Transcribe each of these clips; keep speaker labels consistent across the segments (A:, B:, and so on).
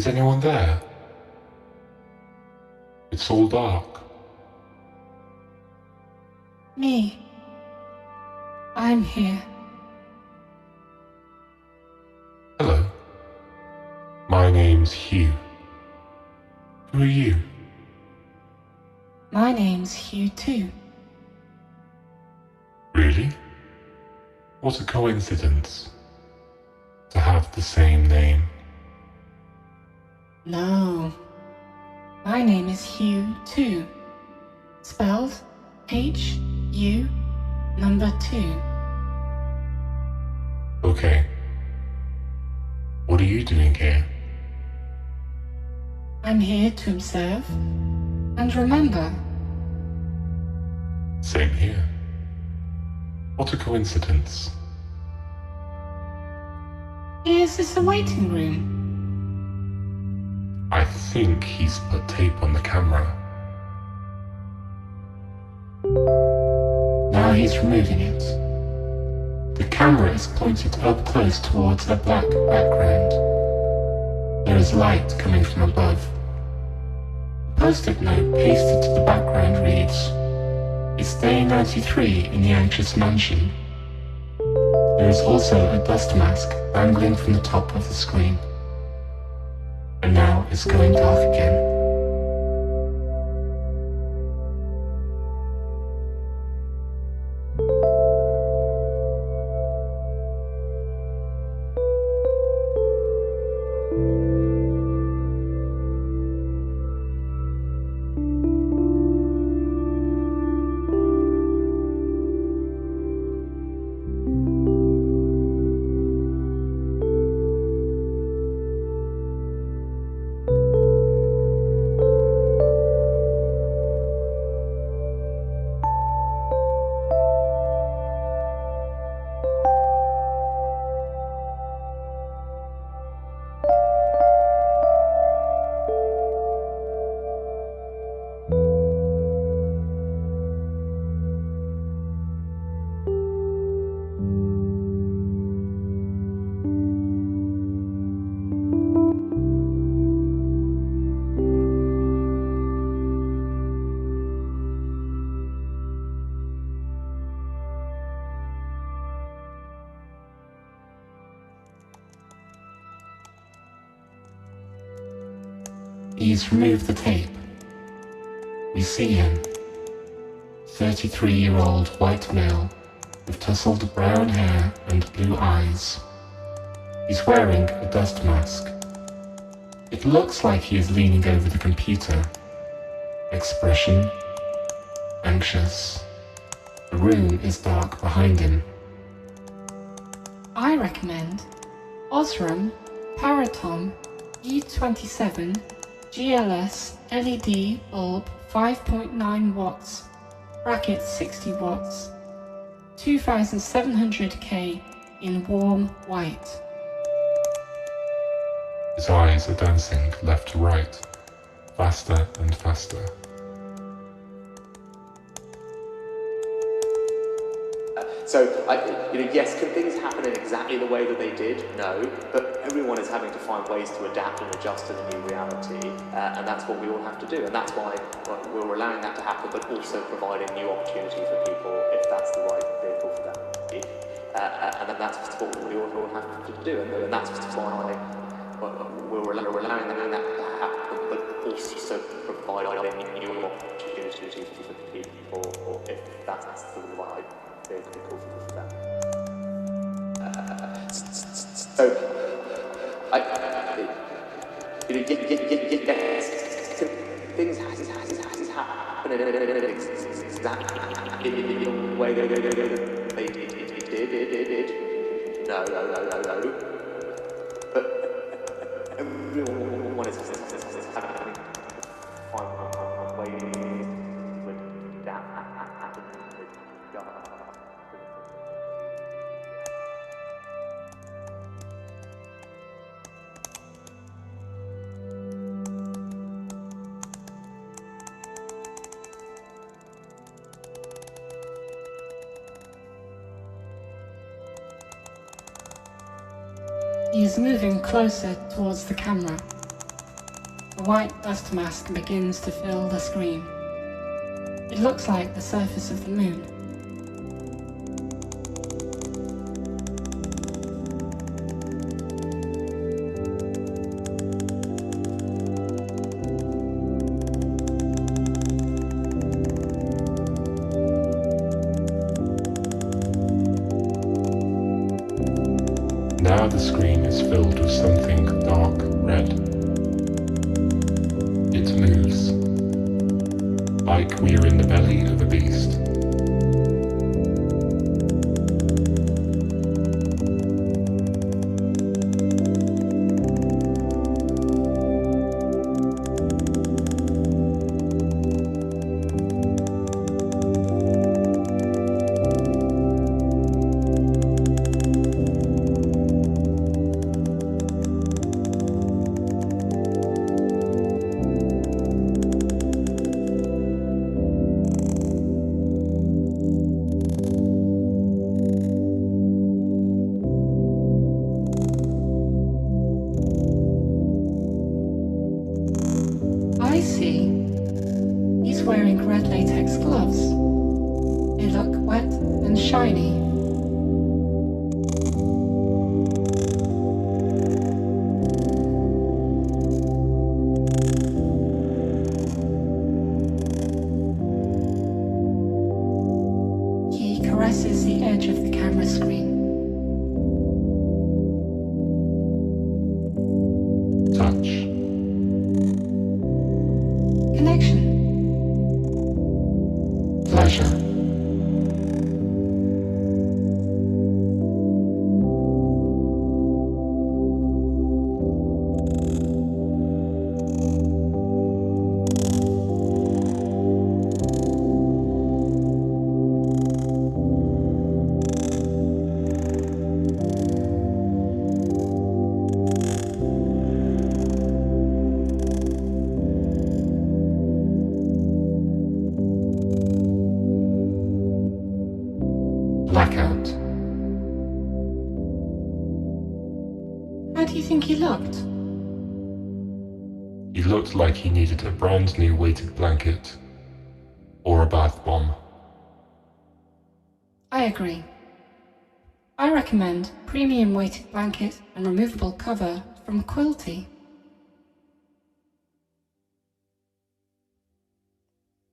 A: Is anyone there? It's all dark.
B: Me. I'm here.
A: Hello. My name's Hugh. Who are you?
B: My name's Hugh too.
A: Really? What a coincidence to have the same name.
B: No. My name is Hugh too. Spelled H-U number 2.
A: Okay. What are you doing here?
B: I'm here to observe and remember.
A: Same here. What a coincidence.
B: Is this a waiting room?
A: I think he's put tape on the camera. Now he's removing it. The camera is pointed up close towards a black background. There is light coming from above. A post-it note pasted to the background reads, "It's day 93 in the anxious mansion." There is also a dust mask dangling from the top of the screen. And now it's going dark again. He's removed the tape. We see him. 33-year-old white male with tousled brown hair and blue eyes. He's wearing a dust mask. It looks like he is leaning over the computer. Expression anxious. The room is dark behind him.
B: I recommend Osram Paraton E27 GLS LED bulb 5.9 watts, bracket 60 watts, 2700K in warm white.
A: His eyes are dancing left to right, faster and faster.
C: So, yes, can things happen in exactly the way that they did? No, but everyone is having to find ways to adapt and adjust to the new reality, and that's what we all have to do, and that's why we're allowing that to happen, but also providing new opportunity for people if that's the right vehicle for them. And then that's what we all have to do, and that's why we're allowing that to happen, but also providing new opportunity for people if that's the right vehicle for them. So, things happen exactly in the way they did. No. But everyone is having to find ways to adapt and adjust.
B: He is moving closer towards the camera. white dust mask begins to fill the screen. It looks like the surface of the moon.
A: Now the screen is filled with something dark red. It moves, like we are in the belly of a beast.
B: I see. He's wearing red latex gloves. They look wet and shiny. He caresses the edge of the camera screen.
A: Touch.
B: Connection.
A: Pleasure. Blackout.
B: How do you think he looked?
A: He looked like he needed a brand new weighted blanket or a bath bomb.
B: I agree. I recommend premium weighted blanket and removable cover from Quilty.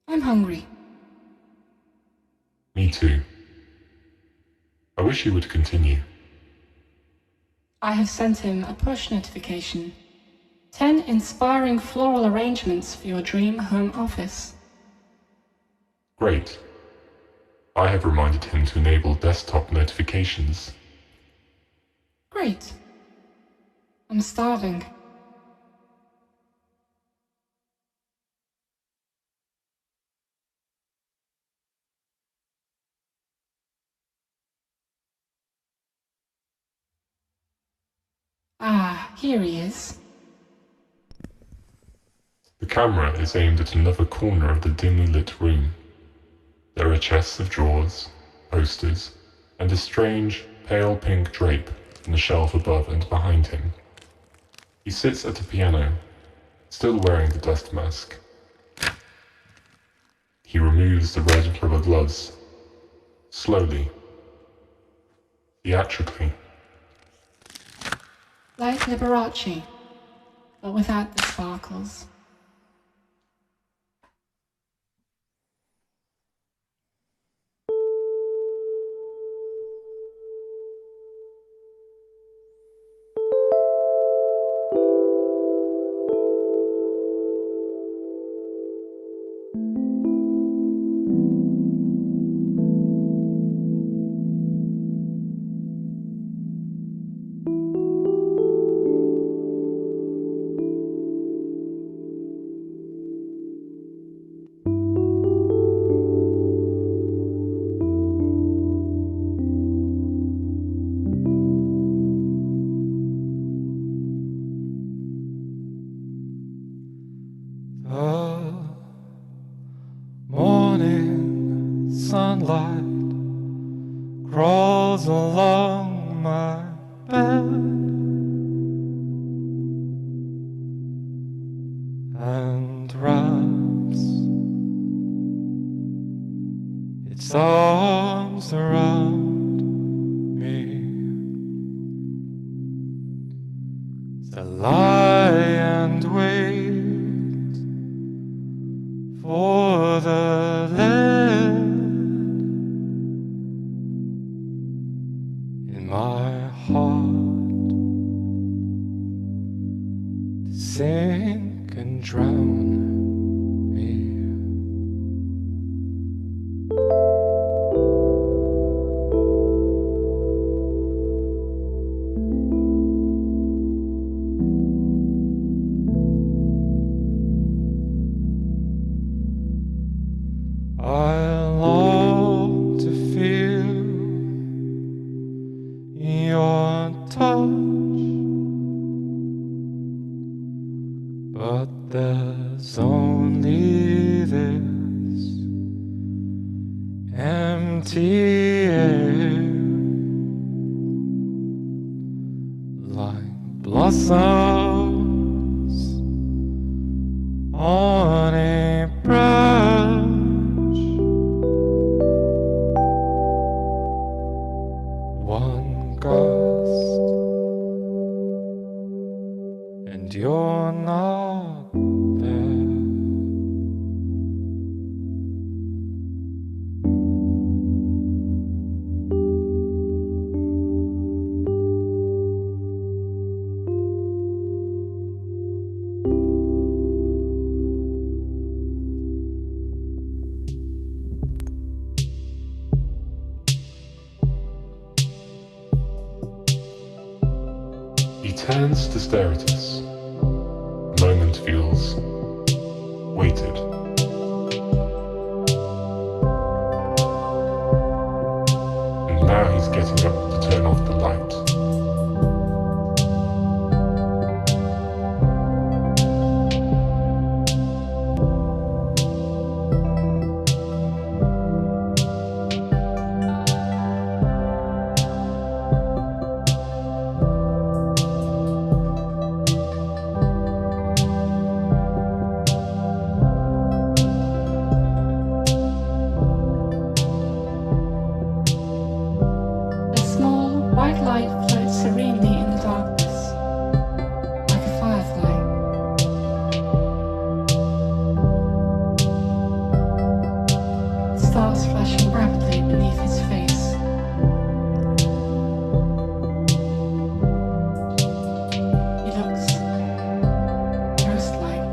B: I'm hungry.
A: Me too. I wish he would continue.
B: I have sent him a push notification. 10 inspiring floral arrangements for your dream home office.
A: Great. I have reminded him to enable desktop notifications.
B: Great. I'm starving. Ah, here he is.
A: The camera is aimed at another corner of the dimly lit room. There are chests of drawers, posters, and a strange, pale pink drape in the shelf above and behind him. He sits at a piano, still wearing the dust mask. He removes the red rubber gloves, slowly, theatrically.
B: Like Liberace, but without the sparkles.
D: Morning sunlight crawls along my bed its arms around me. So lie and wait for the lead in my heart to sink and drown me. I long to feel your touch, but there's only this empty air, like blossoms on a branch. One gust, and you're not there.
A: He turns to stare at us. The moment feels weighted. And now he's getting up to turn off the light.
B: A small white light floats serenely in the darkness, like a firefly. It starts flashing rapidly beneath his face. He looks ghost-like.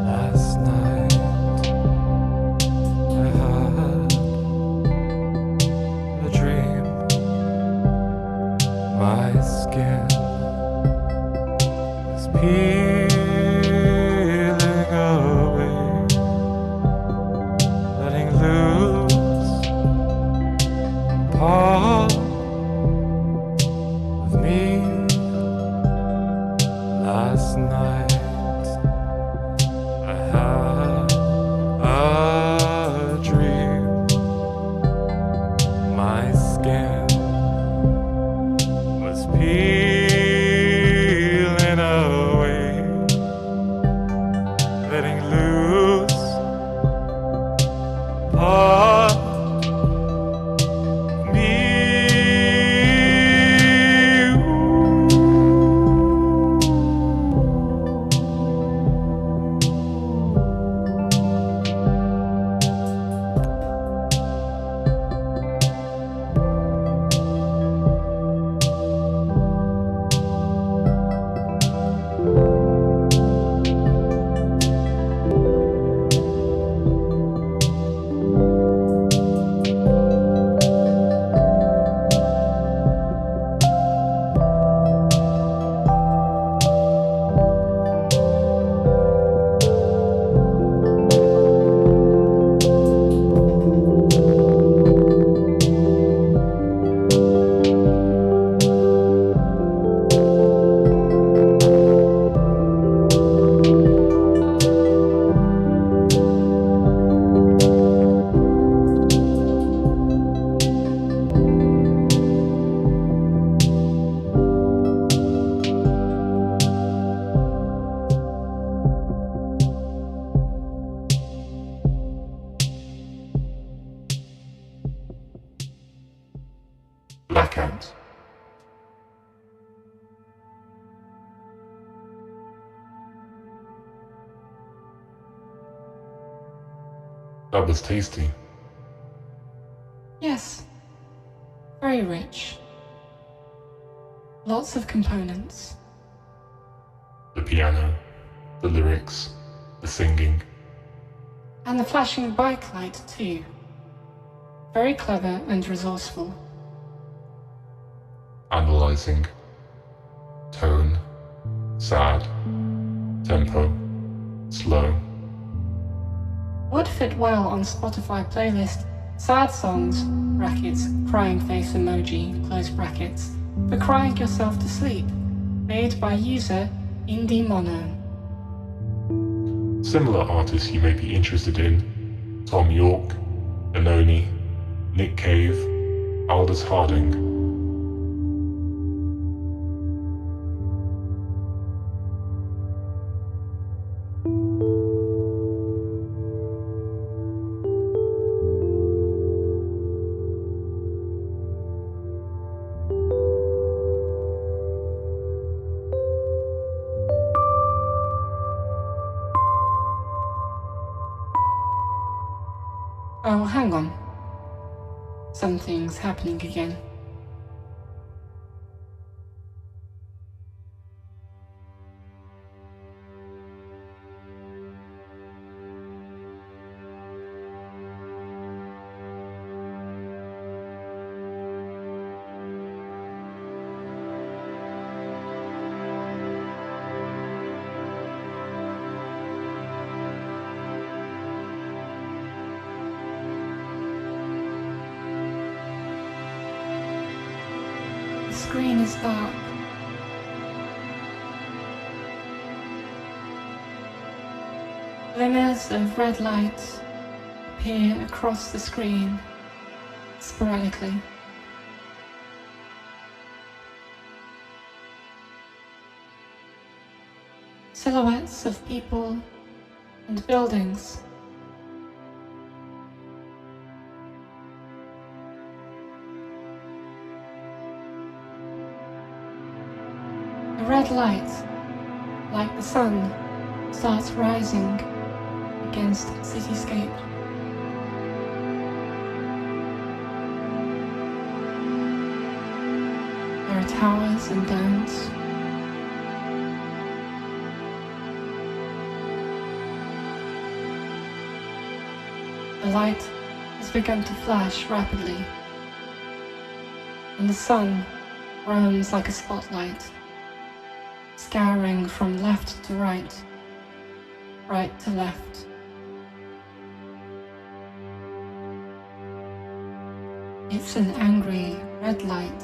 D: Last night I had a dream. My skin was peeling away, letting loose part of me. Last night I had a dream. My skin was peeling away, letting loose part of me. Ooh.
A: That was tasty.
B: Yes, very rich. Lots of components.
A: The piano, the lyrics, the singing.
B: And the flashing bike light too. Very clever and resourceful.
A: Analyzing. Tone, sad, tempo, slow.
B: Would fit well on Spotify playlist sad songs, brackets, crying face emoji, close brackets, for crying yourself to sleep, made by user Indie Mono.
A: Similar artists you may be interested in: Tom York, Anoni, Nick Cave, Aldous Harding.
B: Oh, hang on. Something's happening again. The screen is dark. Glimmers of red light appear across the screen, sporadically. Silhouettes of people and buildings. The red light, like the sun, starts rising against cityscape. There are towers and domes. The light has begun to flash rapidly, and the sun roams like a spotlight, scouring from left to right, right to left. It's an angry red light.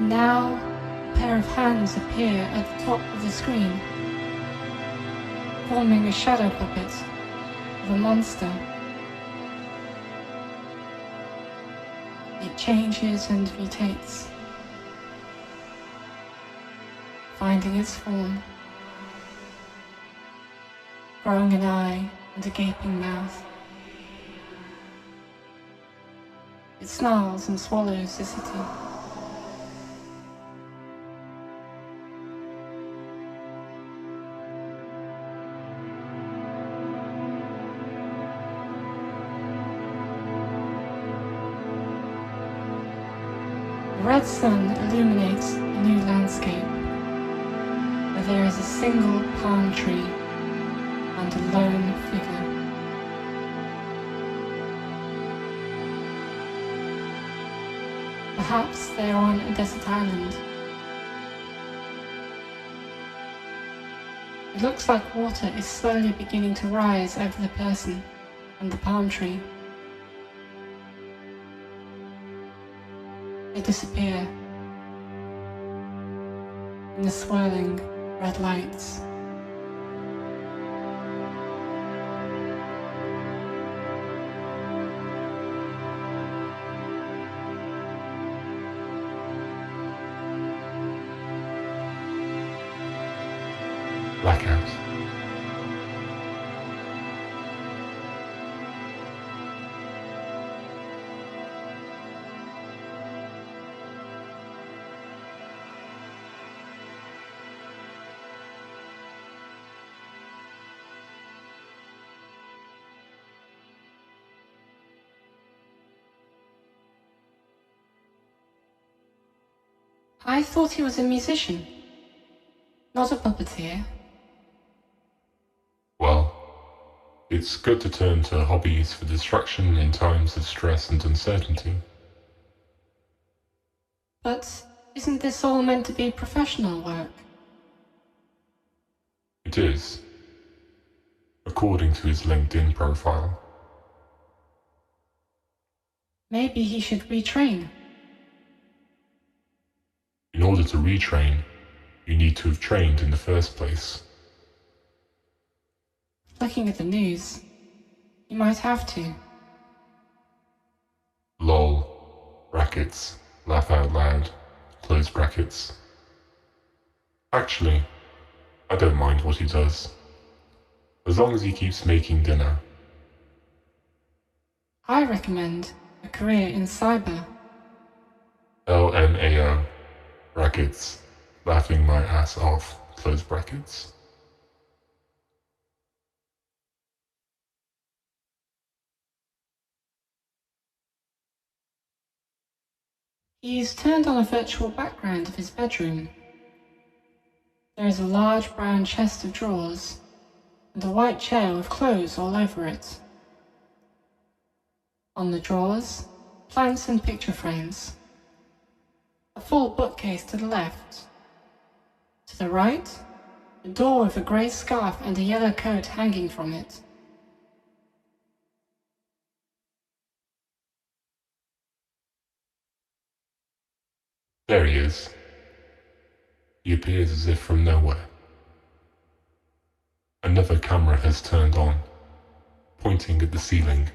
B: Now, a pair of hands appear at the top of the screen, forming a shadow puppet of a monster. It changes and mutates, finding its form, growing an eye and a gaping mouth. It snarls and swallows the city. The red sun illuminates a new landscape, where there is a single palm tree and a lone figure. Perhaps they are on a desert island. It looks like water is slowly beginning to rise over the person and the palm tree. They disappear in the swirling red lights.
A: Blackout.
B: I thought he was a musician, not a puppeteer.
A: Well, it's good to turn to hobbies for distraction in times of stress and uncertainty.
B: But isn't this all meant to be professional work?
A: It is, according to his LinkedIn profile.
B: Maybe he should retrain.
A: In order to retrain, you need to have trained in the first place.
B: Looking at the news, you might have to.
A: Lol, brackets, laugh out loud, close brackets. Actually, I don't mind what he does, as long as he keeps making dinner.
B: I recommend a career in cyber.
A: LMAO, brackets, laughing my ass off, close brackets.
B: He's turned on a virtual background of his bedroom. There is a large brown chest of drawers and a white chair with clothes all over it. On the drawers, plants and picture frames. A full bookcase to the left. To the right, a door with a grey scarf and a yellow coat hanging from it.
A: There he is. He appears as if from nowhere. Another camera has turned on, pointing at the ceiling.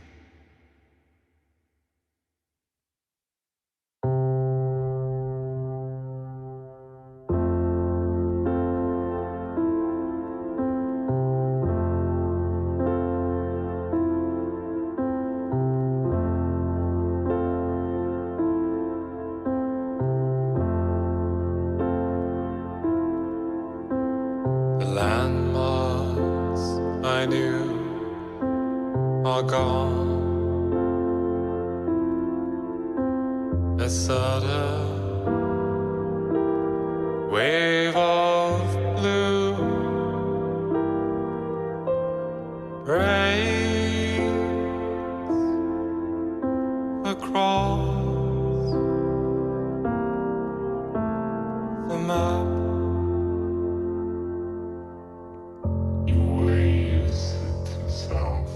D: The landmarks I knew are gone. A sudden wave of blue breaks across the map.
A: He waves at himself.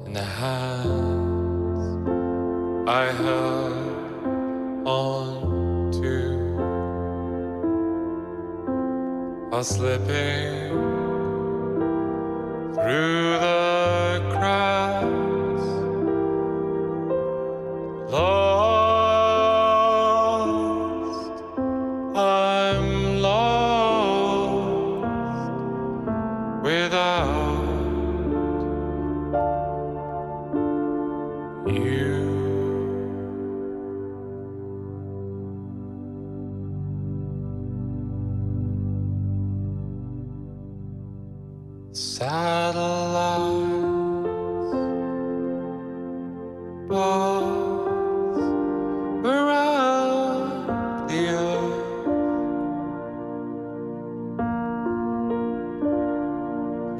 D: In the hands I held on to are slipping through the cracks. Lost, I'm lost without you. Satellites buzz around the earth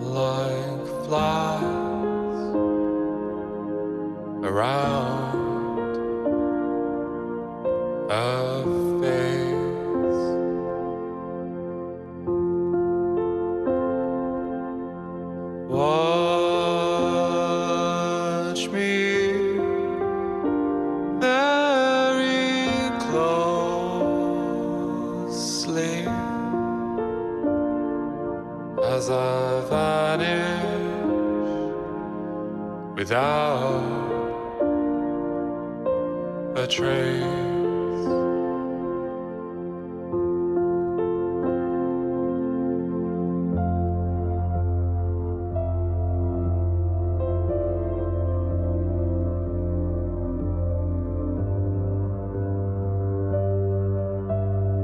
D: like flies around a face. Watch me very closely as I vanish without a trace.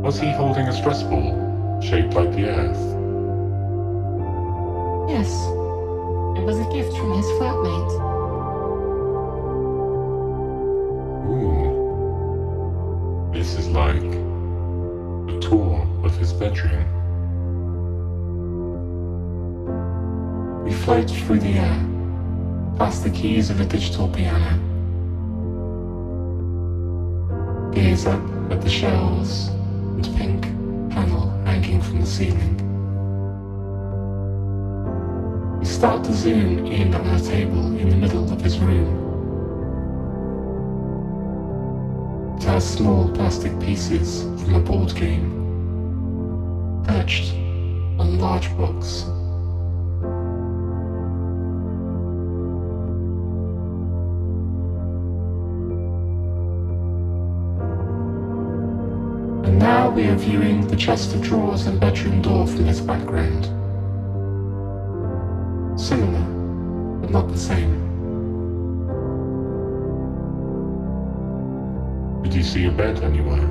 A: Was he holding a stress ball, shaped like the Earth?
B: Yes, it was a gift from his flatmate.
A: Ooh. This is like float through the air, past the keys of a digital piano. Gaze up at the shells and pink panel hanging from the ceiling. You start to zoom in on a table in the middle of his room. It has small plastic pieces from a board game, perched on large books. And now we are viewing the chest of drawers and bedroom door from his background. Similar, but not the same. Did you see a bed anywhere?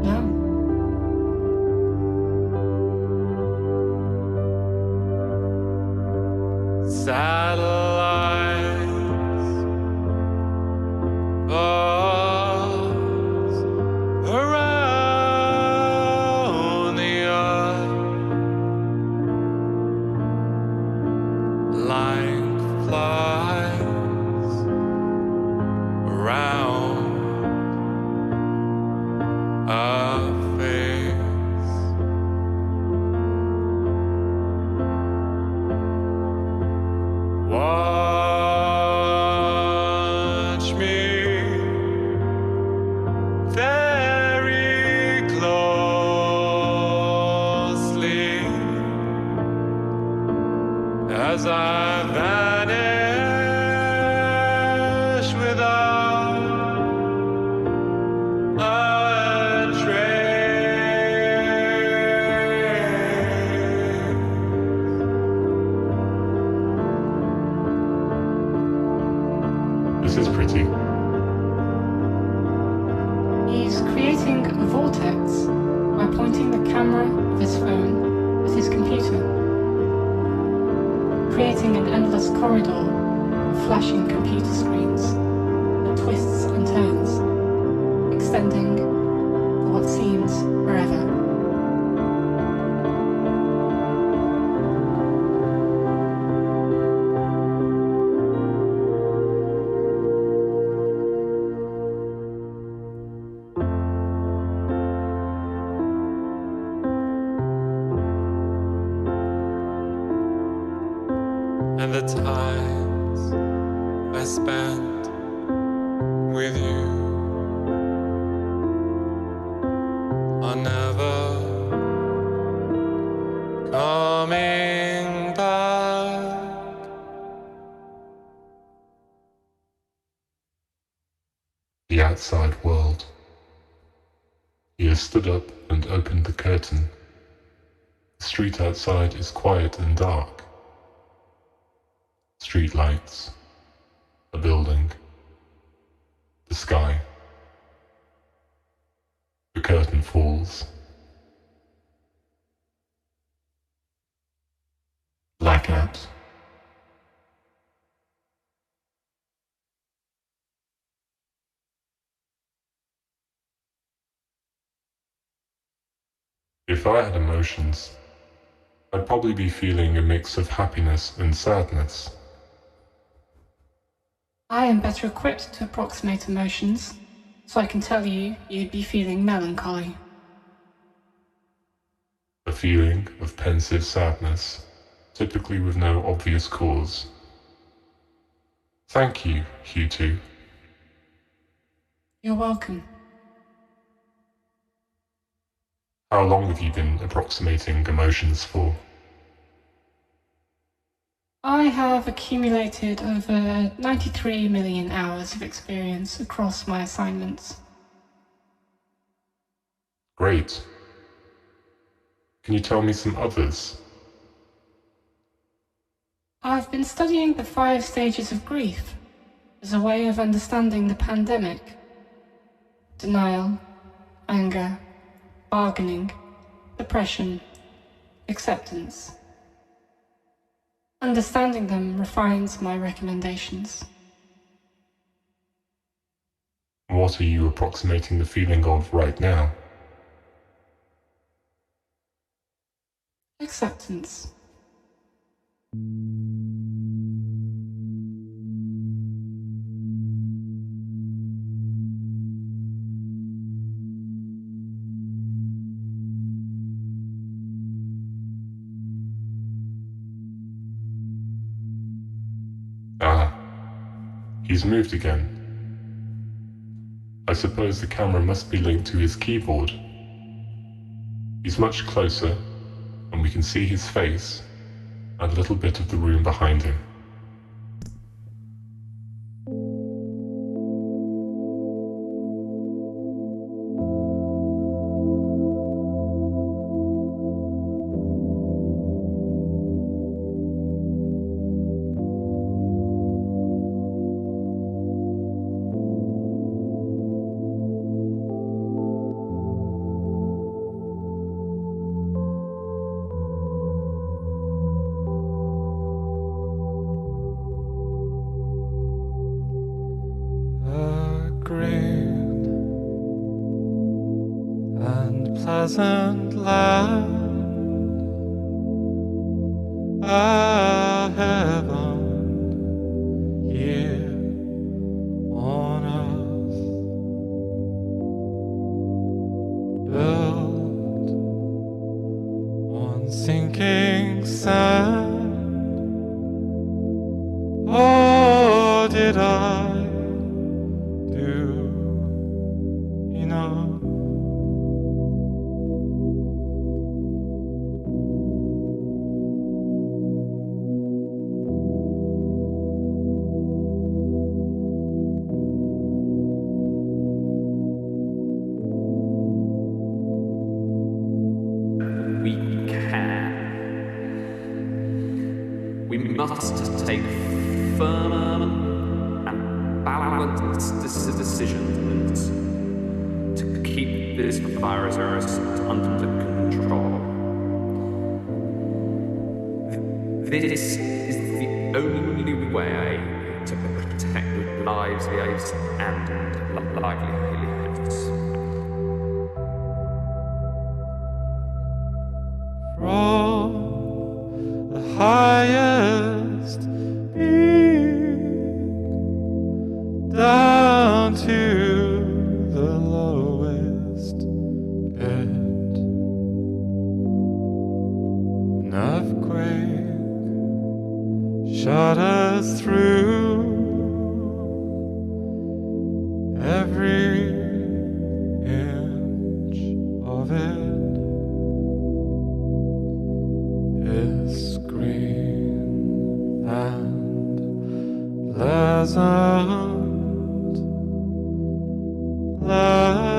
B: No.
D: Satellites buzz around the earth like flies around a face. Watch me very closely as I vanish without a trace.
A: This is pretty.
B: He's creating a vortex by pointing the camera of his phone at his computer, creating an endless corridor of flashing computer screens that twists and turns, extending for what seems forever.
D: And the times I spent with you are never coming back.
A: The outside world. He has stood up and opened the curtain. The street outside is quiet and dark. Street lights, a building, the sky. The curtain falls. Blackout. If I had emotions, I'd probably be feeling a mix of happiness and sadness.
B: I am better equipped to approximate emotions, so I can tell you you'd be feeling melancholy.
A: A feeling of pensive sadness, typically with no obvious cause. Thank you, Hugh.
B: You're welcome.
A: How long have you been approximating emotions for?
B: I have accumulated over 93 million hours of experience across my assignments.
A: Great. Can you tell me some others?
B: I've been studying the 5 stages of grief as a way of understanding the pandemic. Denial, anger, bargaining, depression, acceptance. Understanding them refines my recommendations.
A: What are you approximating the feeling of right now?
B: Acceptance.
A: Ah, he's moved again. I suppose the camera must be linked to his keyboard. He's much closer, and we can see his face and a little bit of the room behind him.
D: A green and pleasant land, a heaven here on earth, built on sinking sand. Oh, did I do enough?
E: We can. We must take firm and balanced decisions to keep this virus under control. This is the only way to protect lives and livelihoods.
D: From the highest peak down to the lowest bed, an earthquake shot us through every inch of it. Is green and pleasant land.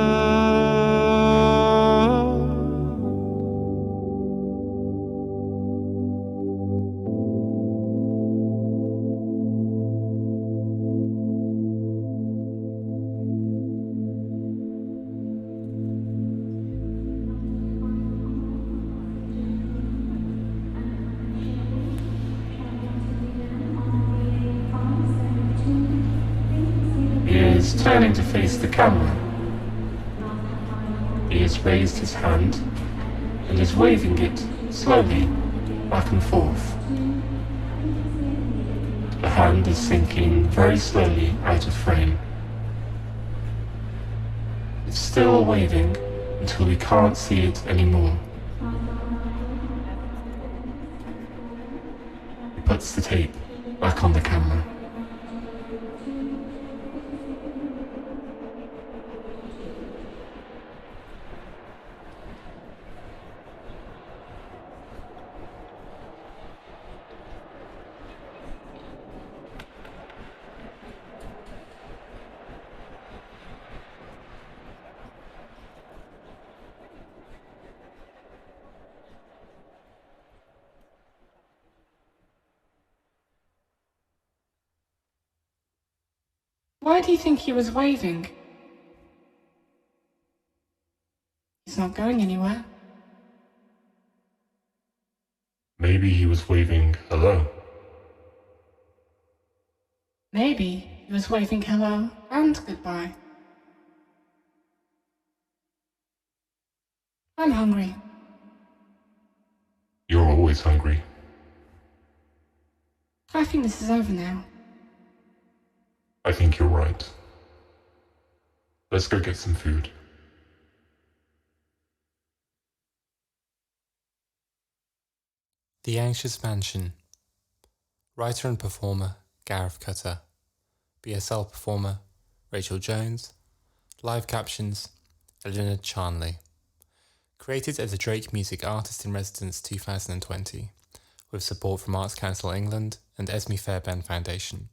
A: He is turning to face the camera. He has raised his hand and is waving it slowly back and forth. The hand is sinking very slowly out of frame. It's still waving until we can't see it anymore. He puts the tape back on the camera.
B: Why do you think he was waving? He's not going anywhere.
A: Maybe he was waving hello.
B: Maybe he was waving hello and goodbye. I'm hungry.
A: You're always hungry.
B: I think this is over now.
A: I think you're right. Let's go get some food.
F: The Anxious Mansion. Writer and performer Gareth Cutter. BSL performer Rachel Jones. Live captions Eleanor Charnley. Created as a Drake Music Artist in Residence 2020, with support from Arts Council England and Esme Fairbairn Foundation.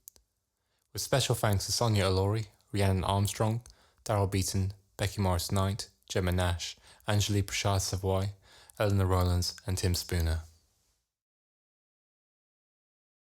F: With special thanks to Sonia Allori, Rhiannon Armstrong, Daryl Beaton, Becky Morris-Knight, Gemma Nash, Angelique Pritchard Savoy, Eleanor Rowlands and Tim Spooner.